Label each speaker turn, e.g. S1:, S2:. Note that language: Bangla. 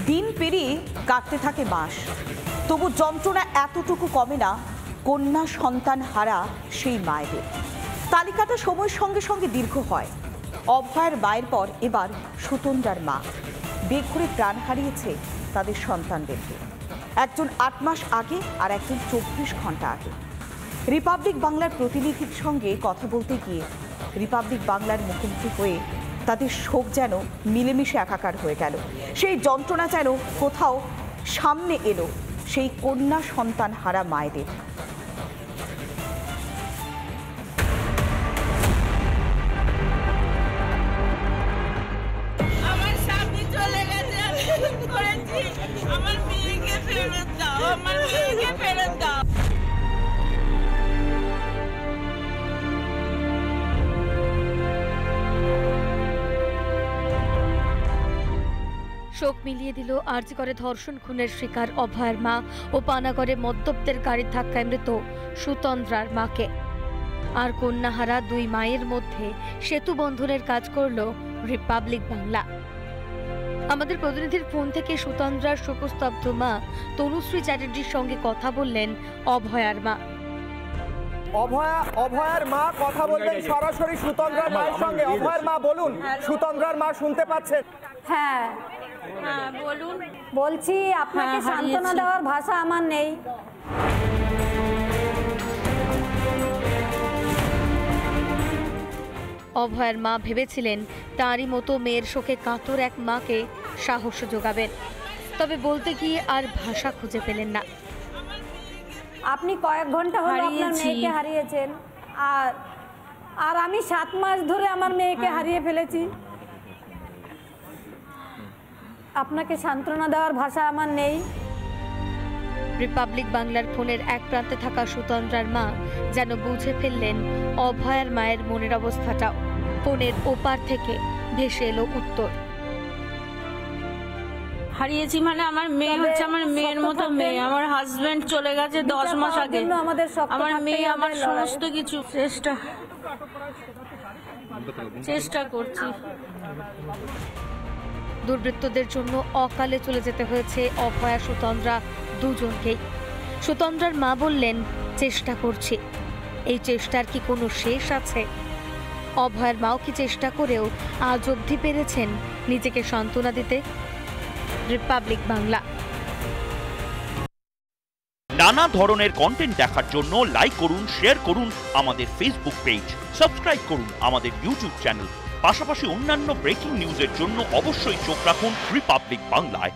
S1: দিন পেরিয়ে কাটতে থাকে মাস, তবু যন্ত্রণা এতটুকু কমে না কন্যা সন্তান হারা সেই মায়েদের। তালিকাটা সময়ের সঙ্গে সঙ্গে দীর্ঘ হয়। অভয়ার মায়ের পর এবার সুতন্দ্রার মা বেগ করে প্রাণ হারিয়েছে তাদের সন্তানদেরকে। একজন 8 মাস আগে আর একজন 24 ঘন্টা আগে। রিপাবলিক বাংলার প্রতিনিধির সঙ্গে কথা বলতে গিয়ে রিপাবলিক বাংলার মুখোমুখি হয়ে তাদের শোক যেন মিলেমিশে একাকার হয়ে গেল। সেই যন্ত্রণা যেন কোথাও সামনে এলো সেই কন্যা সন্তান হারা মায়েদের।
S2: আমার স্বামী চলে গেছে, আমি করেছি, আমার মেয়েকে ফেরত দাও, আমার মেয়েকে ফেরত দাও।
S3: শোক মিলিয়ে দিল আরজি করে ধর্ষণ খুনের শিকার অভয়ার মা ও পানাগড়ে মদ্যপদের গাড়ির ধাক্কায় মৃত সুতন্দ্রার মাকে। আর কন্যাহারা দুই মায়ের মধ্যে সেতু বন্ধনের কাজ করল রিপাবলিক বাংলা। আমাদের প্রতিনিধির ফোন থেকে সুতন্দ্রার শোকস্তব্ধ মা তনুশ্রী চ্যাটার্জির সঙ্গে কথা বললেন অভয়ার মা।
S4: অভয়ার মা কথা বলবেন সরাসরি সুতন্দ্রার মায়ের সঙ্গে। অভয়ার মা বলুন, সুতন্দ্রার মা শুনতে পাচ্ছেন?
S5: হ্যাঁ
S2: বলুন।
S5: বলছি, আপনাকে সান্ত্বনা দেওয়ার ভাষা আমার নেই।
S3: অভয়ার মা ভেবেছিলেন তাঁরই মতো মেয়ের শোকে কাতর এক মাকে সাহস যোগাবেন, তবে বলতে গিয়ে আর ভাষা খুঁজে পেলেন না।
S5: আপনি কয়েক ঘন্টা হলো আপনার মেয়েকে হারিয়েছেন, আর আমি 7 মাস ধরে আমার মেয়েকে হারিয়ে ফেলেছি। আপনাকে সান্ত্বনা দেওয়ার ভাষা আমার নেই।
S3: রিপাবলিক বাংলার ফোনের এক প্রান্তে থাকা সুতন্দ্রার মা যেন বুঝে ফেললেন অভয়ার মায়ের মনের অবস্থাটাও। ফোনের ওপার থেকে ভেসে এলো উত্তর।
S2: হারিয়েছি মানে আমার মেয়ে হচ্ছে আমার মেয়ের মতো মেয়ে। আমার হাজবেন্ড চলে গেছে 10 মাস আগে। আমার মেয়ে আমার সমস্ত কিছু। চেষ্টা করছি।
S3: দুর্বৃত্তদের জন্য অকালে চলে যেতে হয়েছে অভয়া সুতন্দ্রা দুজনকেই। সুতন্দ্রার মা বললেন, চেষ্টা করছি। এই চেষ্টার কি কোনো শেষ আছে? অভয়ার মাও কি চেষ্টা করেও আজ অবধি পেরেছেন নিজেকে সান্ত্বনা দিতে? রিপাবলিক বাংলা।
S6: নানা ধরনের কন্টেন্ট দেখার জন্য লাইক করুন, শেয়ার করুন আমাদের ফেসবুক পেজ, সাবস্ক্রাইব করুন আমাদের ইউটিউব চ্যানেল। পাশাপাশি অন্যান্য ব্রেকিং নিউজের জন্য অবশ্যই চোখ রাখুন রিপাবলিক বাংলায়।